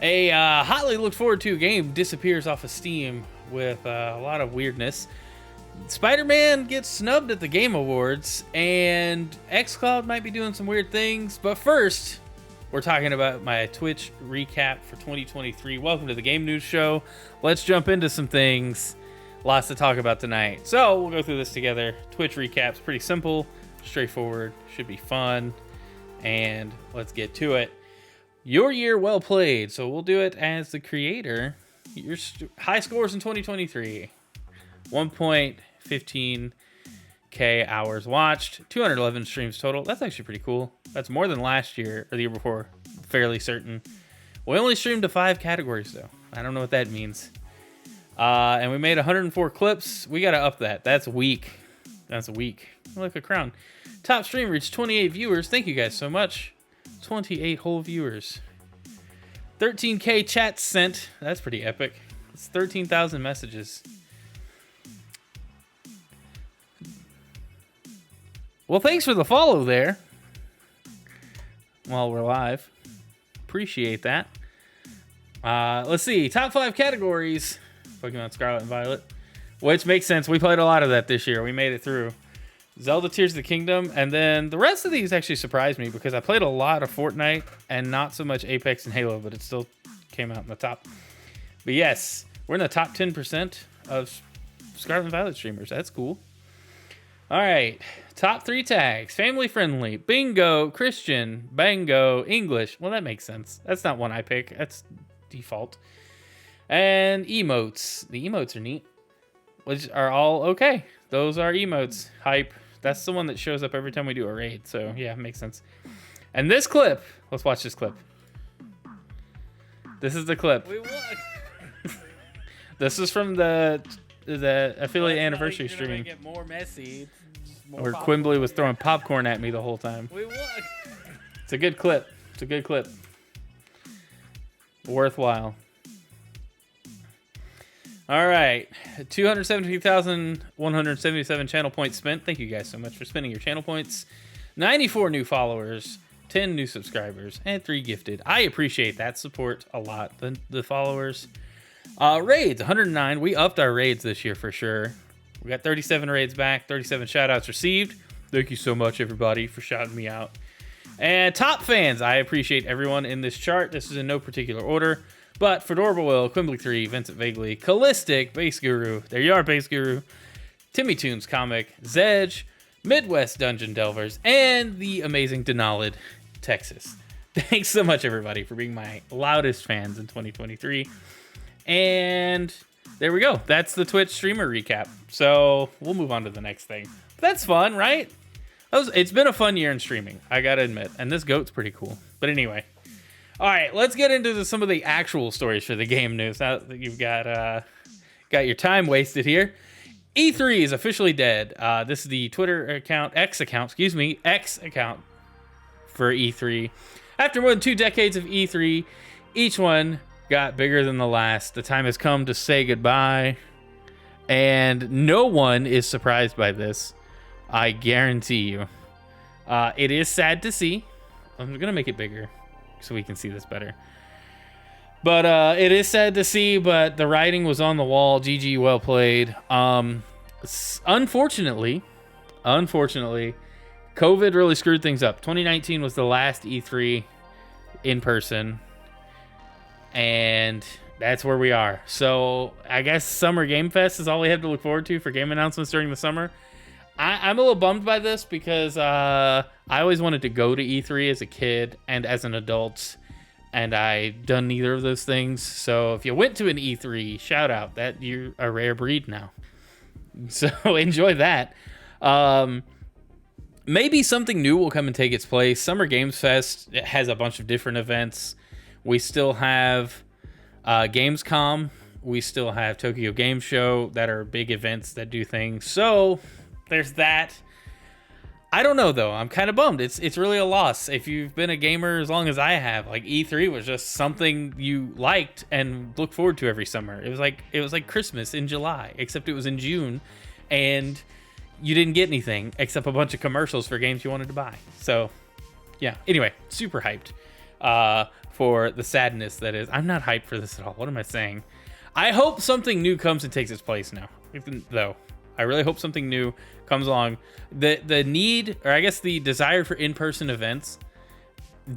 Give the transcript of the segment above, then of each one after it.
A hotly looked forward to game disappears off of Steam with a lot of weirdness. Spider-Man gets snubbed at the Game Awards, and Xcloud might be doing some weird things. But first, we're talking about my Twitch recap for 2023. Welcome to the Game News Show. Let's jump into some things. Lots to talk about tonight. So we'll go through this together. Twitch recap's pretty simple, straightforward, should be fun. And let's get to it. Your year well played. So we'll do it as the creator. Your high scores in 2023. 1.15k hours watched. 211 streams total. That's actually pretty cool. That's more than last year or the year before. Fairly certain. We only streamed to 5 categories though. I don't know what that means. And we made 104 clips. We got to up that. That's weak. That's weak. Like a crown. Top stream reached 28 viewers. Thank you guys so much. 28 whole viewers. 13k chats sent. That's pretty epic. It's 13,000 messages. Well, thanks for the follow there. While we're live. Appreciate that. Let's see. Top 5 categories. Pokemon Scarlet and Violet. Which makes sense. We played a lot of that this year. We made it through. Zelda Tears of the Kingdom. And then the rest of these actually surprised me because I played a lot of Fortnite and not so much Apex and Halo, but it still came out in the top. But yes, we're in the top 10% of Scarlet and Violet streamers. That's cool. All right. Top 3 tags. Family friendly. Bingo. Christian. Bango. English. Well, that makes sense. That's not one I pick. That's default. And emotes. The emotes are neat. Which are all okay. Those are emotes. Hype. That's the one that shows up every time we do a raid. So, yeah, makes sense. And this clip. Let's watch this clip. This is the clip. We won. This is from the affiliate anniversary stream. Make it more messy. Where Quimbley was throwing popcorn at me the whole time. We won. It's a good clip. It's a good clip. Worthwhile. All right. 272,177 channel points spent. Thank you guys so much for spending your channel points. 94 new followers. 10 new subscribers. And 3 gifted. I appreciate that support a lot. The followers. Raids. 109. We upped our raids this year for sure. We got 37 raids back. 37 shout-outs received. Thank you so much, everybody, for shouting me out. And top fans. I appreciate everyone in this chart. This is in no particular order. But Fedora Will, Quimbley3, Vincent Vaguely, Callistic, Base Guru, there you are, Base Guru, Timmy Toons Comic, Zedge, Midwest Dungeon Delvers, and the amazing Denalid, Texas. Thanks so much, everybody, for being my loudest fans in 2023. And there we go. That's the Twitch streamer recap. So we'll move on to the next thing. That's fun, right? It's been a fun year in streaming, I gotta admit. And this goat's pretty cool. But anyway. All right, let's get into some of the actual stories for the game news. Now that you've got your time wasted here. E3 is officially dead. This is the Twitter account, X account for E3. After more than 2 decades of E3, each one got bigger than the last. The time has come to say goodbye, and no one is surprised by this. I guarantee you. It is sad to see. I'm gonna make it bigger so we can see this better. But it is sad to see, but the writing was on the wall. GG, well played. Unfortunately, COVID really screwed things up. 2019 was the last E3 in person, and that's where we are. So I guess Summer Game Fest is all we have to look forward to for game announcements during the summer. I'm a little bummed by this because I always wanted to go to E3 as a kid and as an adult, and I done neither of those things. So if you went to an E3, shout out that you're a rare breed now. So enjoy that. Maybe something new will come and take its place. Summer Games Fest has a bunch of different events. We still have Gamescom. We still have Tokyo Game Show that are big events that do things. So there's that. I don't know though. I'm kind of bummed. It's really a loss. If you've been a gamer as long as I have, like E3 was just something you liked and looked forward to every summer. It was like Christmas in July, except it was in June, and you didn't get anything except a bunch of commercials for games you wanted to buy. So, yeah. Anyway, super hyped. for the sadness that is. I'm not hyped for this at all. What am I saying? I hope something new comes and takes its place now, though. I really hope something new comes along. The need, or I guess the desire for in-person events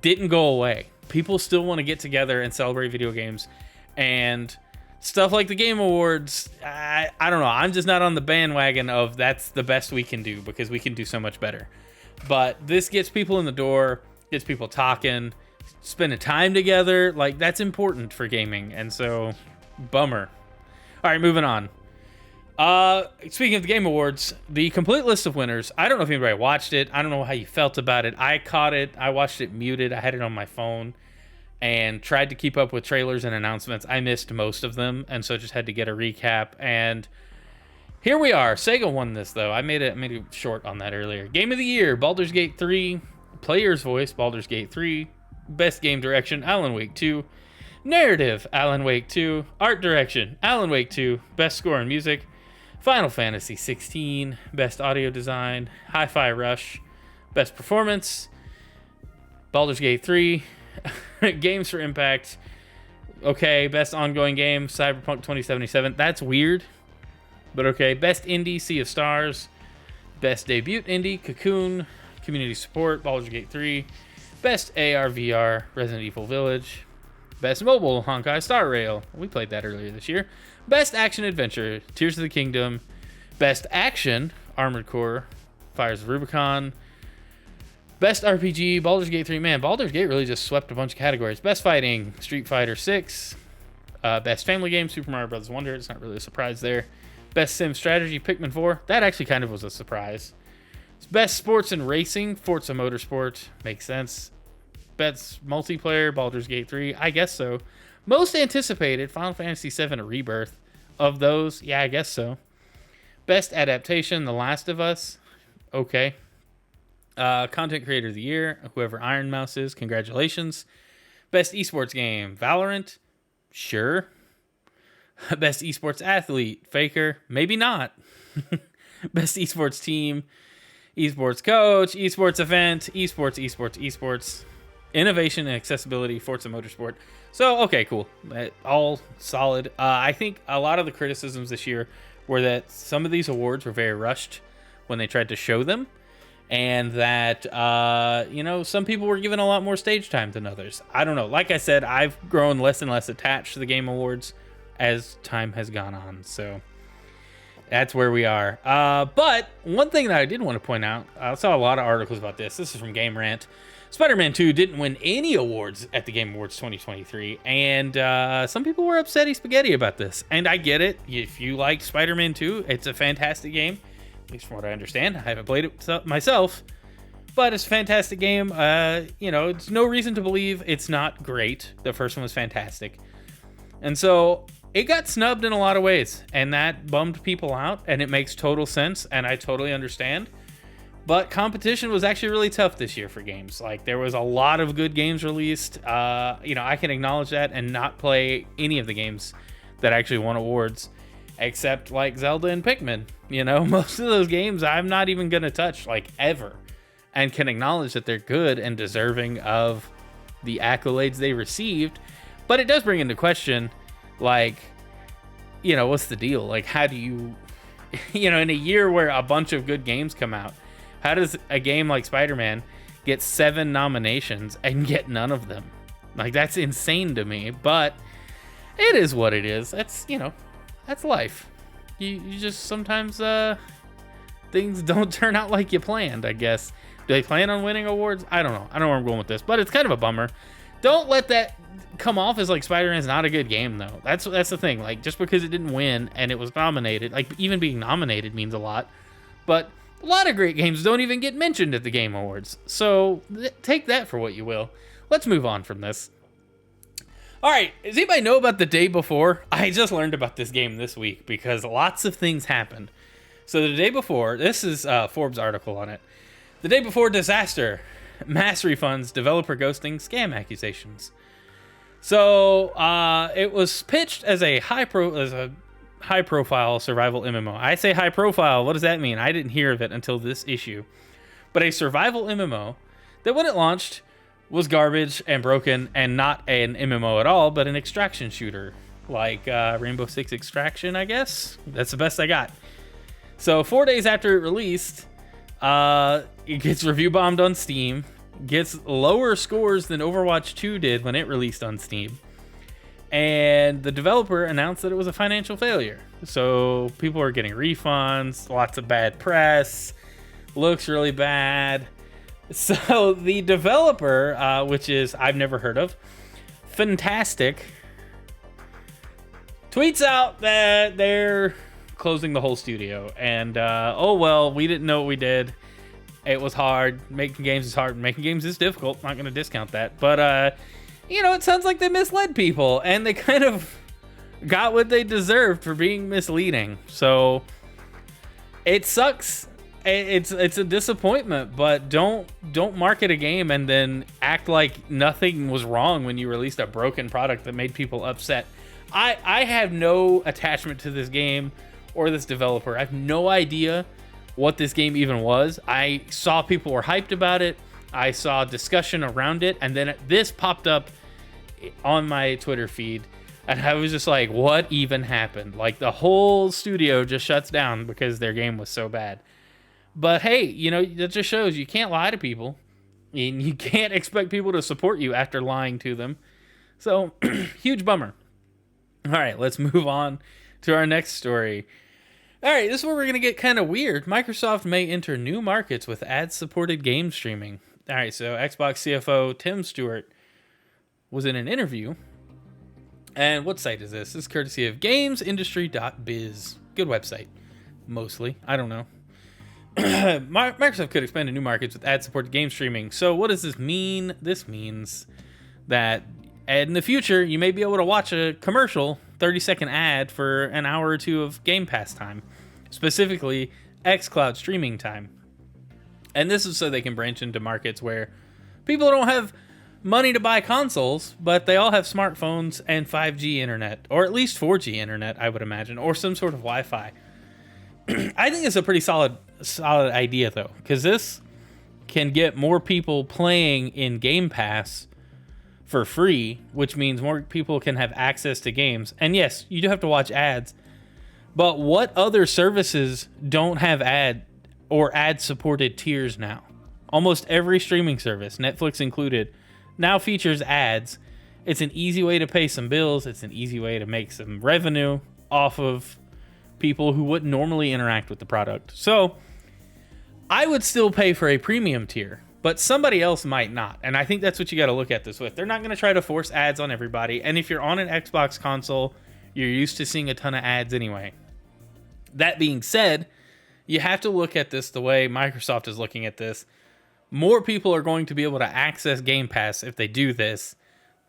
didn't go away. People still want to get together and celebrate video games, and stuff like the Game Awards, I don't know. I'm just not on the bandwagon of that's the best we can do, because we can do so much better. But this gets people in the door, gets people talking, spending time together. Like, that's important for gaming. And so, bummer. All right, moving on. Speaking of the Game Awards, the complete list of winners. I don't know if anybody watched it. I don't know how you felt about it. I caught it. I watched it muted. I had it on my phone and tried to keep up with trailers and announcements. I missed most of them, and so just had to get a recap. And here we are. Sega won this, though. I made it short on that earlier. Game of the Year, Baldur's Gate 3. Player's Voice, Baldur's Gate 3. Best Game Direction, Alan Wake 2. Narrative, Alan Wake 2. Art Direction, Alan Wake 2. Best Score and Music, Final Fantasy 16. Best Audio Design, Hi-Fi Rush. Best Performance, Baldur's Gate 3. Games for Impact, okay. Best Ongoing Game, Cyberpunk 2077. That's weird, but okay. Best Indie, Sea of Stars. Best Debut Indie, Cocoon. Community Support, Baldur's Gate 3. Best AR VR, Resident Evil Village. Best Mobile, Honkai Star Rail. We played that earlier this year. Best Action Adventure, Tears of the Kingdom. Best Action, Armored Core, Fires of Rubicon. Best RPG, Baldur's Gate 3. Man, Baldur's Gate really just swept a bunch of categories. Best Fighting, Street Fighter 6. Best Family Game, Super Mario Bros. Wonder. It's not really a surprise there. Best Sim Strategy, Pikmin 4. That actually kind of was a surprise. Best Sports and Racing, Forza Motorsport. Makes sense. Best Multiplayer, Baldur's Gate 3. I guess so. Most anticipated, Final Fantasy 7 Rebirth. Of those, yeah, I guess so. Best Adaptation, The Last of Us. Okay. Content Creator of the Year, whoever Iron Mouse is, congratulations. Best Esports Game, Valorant. Sure. Best Esports Athlete, Faker. Maybe not. Best Esports Team, Esports Coach, Esports Event, Esports. Innovation and Accessibility, Forza Motorsport. So, okay, cool. All solid. I think a lot of the criticisms this year were that some of these awards were very rushed when they tried to show them. And that, some people were given a lot more stage time than others. I don't know. Like I said, I've grown less and less attached to the Game Awards as time has gone on. So that's where we are. But one thing that I did want to point out, I saw a lot of articles about this. This is from Game Rant. Spider-Man 2 didn't win any awards at the Game Awards 2023. And some people were upsetty spaghetti about this. And I get it. If you like Spider-Man 2, it's a fantastic game. At least from what I understand. I haven't played it myself, but it's a fantastic game. It's no reason to believe it's not great. The first one was fantastic. And so it got snubbed in a lot of ways, and that bummed people out, and it makes total sense, and I totally understand. But competition was actually really tough this year for games. Like, there was a lot of good games released. I can acknowledge that and not play any of the games that actually won awards, except like Zelda and Pikmin. Most of those games I'm not even going to touch, like, ever, and can acknowledge that they're good and deserving of the accolades they received. But it does bring into question, like, what's the deal? Like, how do you, in a year where a bunch of good games come out, how does a game like Spider-Man get 7 nominations and get none of them? Like, that's insane to me, but it is what it is. That's, that's life. You just sometimes things don't turn out like you planned, I guess. Do they plan on winning awards? I don't know. I don't know where I'm going with this, but it's kind of a bummer. Don't let that come off as like Spider-Man's not a good game, though. That's the thing. Like, just because it didn't win and it was nominated, like, even being nominated means a lot. But a lot of great games don't even get mentioned at the Game Awards. So take that for what you will. Let's move on from this. All right, does anybody know about the day before? I just learned about this game this week because lots of things happened. So the day before, this is a Forbes article on it. The day before disaster, mass refunds, developer ghosting, scam accusations. So it was pitched as a high-profile survival MMO. I say high profile. What does that mean? I didn't hear of it until this issue. But a survival MMO that when it launched was garbage and broken and not an MMO at all, but an extraction shooter like Rainbow Six Extraction, I guess. That's the best I got. So 4 days after it released, it gets review bombed on Steam, gets lower scores than Overwatch 2 did when it released on Steam. And the developer announced that it was a financial failure. So people are getting refunds, lots of bad press, looks really bad. So the developer, which is I've never heard of, Fantastic, tweets out that they're closing the whole studio. And, oh, well, we didn't know what we did. It was hard. Making games is hard. Making games is difficult. Not going to discount that. But, you know, it sounds like they misled people. And they kind of got what they deserved for being misleading. So it sucks. It's a disappointment. But don't market a game and then act like nothing was wrong when you released a broken product that made people upset. I have no attachment to this game or this developer. I have no idea what this game even was. I saw people were hyped about it. I saw discussion around it, and then this popped up on my Twitter feed, and I was just like, what even happened? Like, the whole studio just shuts down because their game was so bad. But hey, you know, that just shows you can't lie to people, and you can't expect people to support you after lying to them. So, huge bummer. All right, let's move on to our next story. All right, this is where we're going to get kind of weird. Microsoft may enter new markets with ad-supported game streaming. All right, so Xbox CFO Tim Stewart was in an interview. And what site is this? This is courtesy of gamesindustry.biz. Good website, mostly. I don't know. Microsoft could expand to new markets with ad-supported game streaming. So what does this mean? This means that in the future, you may be able to watch a commercial 30-second ad for an hour or two of Game Pass time, specifically Xcloud streaming time. And this is so they can branch into markets where people don't have money to buy consoles, but they all have smartphones and 5G internet, or at least 4G internet, I would imagine, or some sort of Wi-Fi. I think it's a pretty solid idea, though, because this can get more people playing in Game Pass for free, which means more people can have access to games. And yes, you do have to watch ads, but what other services don't have ad or ad supported tiers now? Almost every streaming service, Netflix included, now features ads. It's an easy way to pay some bills. It's an easy way to make some revenue off of people who wouldn't normally interact with the product. So I would still pay for a premium tier, but somebody else might not. And I think that's what you got to look at this with. They're not going to try to force ads on everybody. And if you're on an Xbox console, you're used to seeing a ton of ads anyway. That being said, you have to look at this the way Microsoft is looking at this. More people are going to be able to access Game Pass if they do this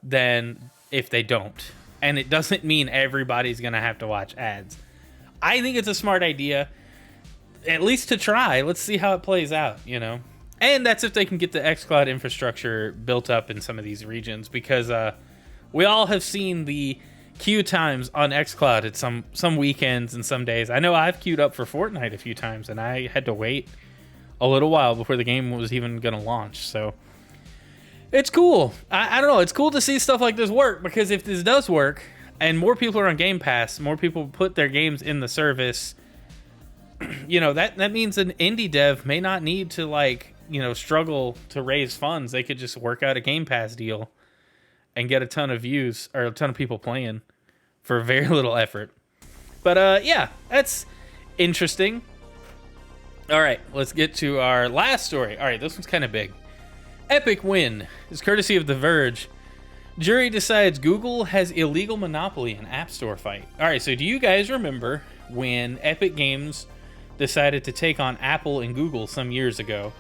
than if they don't. And it doesn't mean everybody's going to have to watch ads. I think it's a smart idea, at least to try. Let's see how it plays out, you know? And that's if they can get the Xcloud infrastructure built up in some of these regions, because we all have seen the queue times on Xcloud at some weekends and some days. I know I've queued up for Fortnite a few times, and I had to wait a little while before the game was even going to launch. So it's cool. I don't know. It's cool to see stuff like this work, because if this does work and more people are on Game Pass, more people put their games in the service, you know, that means an indie dev may not need to, like, you know, struggle to raise funds. They could just work out a Game Pass deal and get a ton of views or a ton of people playing for very little effort. But yeah, that's interesting. All right, let's get to our last story. All right, this one's kind of big. Epic win is courtesy of The Verge. Jury decides Google has illegal monopoly in App Store fight. All right, so do you guys remember when Epic Games decided to take on Apple and Google some years ago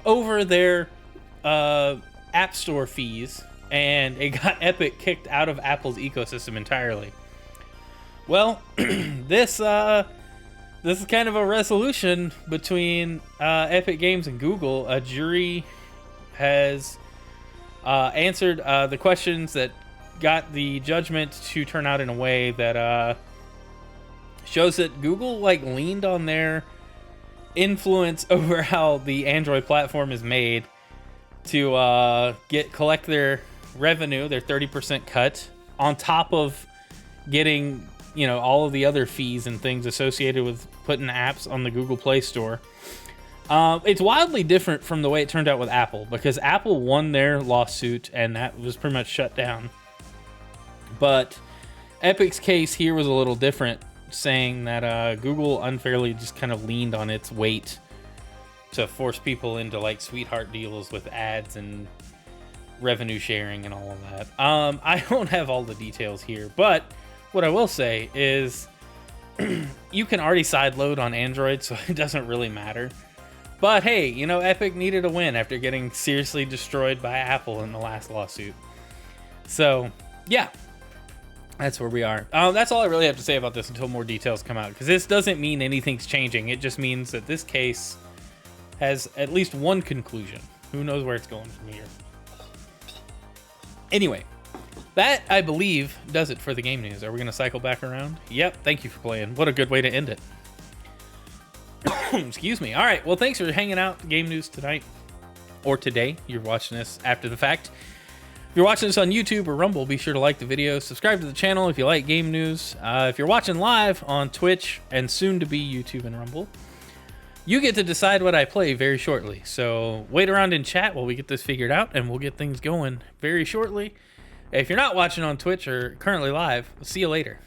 over their App Store fees, and it got Epic kicked out of Apple's ecosystem entirely? Well, this is kind of a resolution between Epic Games and Google. A jury has answered the questions that got the judgment to turn out in a way that shows that Google, like, leaned on their influence over how the Android platform is made to collect their revenue, their 30% cut, on top of getting, you know, all of the other fees and things associated with putting apps on the Google Play Store. It's wildly different from the way it turned out with Apple, because Apple won their lawsuit and that was pretty much shut down. But Epic's case here was a little different, saying that Google unfairly just kind of leaned on its weight to force people into like sweetheart deals with ads and revenue sharing and all of that. I don't have all the details here, but what I will say is you can already sideload on Android, so it doesn't really matter. But hey, you know, Epic needed a win after getting seriously destroyed by Apple in the last lawsuit. So, yeah, that's where we are. That's all I really have to say about this until more details come out, because this doesn't mean anything's changing. It just means that this case has at least one conclusion. Who knows where it's going from here. Anyway, that, I believe, does it for the game news. Are we going to cycle back around? Yep, thank you for playing. What a good way to end it. Excuse me. All right, well, thanks for hanging out. Game news tonight, or today. You're watching this after the fact. If you're watching this on YouTube or Rumble, be sure to like the video. Subscribe to the channel if you like game news. If you're watching live on Twitch and soon to be YouTube and Rumble, you get to decide what I play very shortly. So wait around in chat while we get this figured out, and we'll get things going very shortly. If you're not watching on Twitch or currently live, we'll see you later.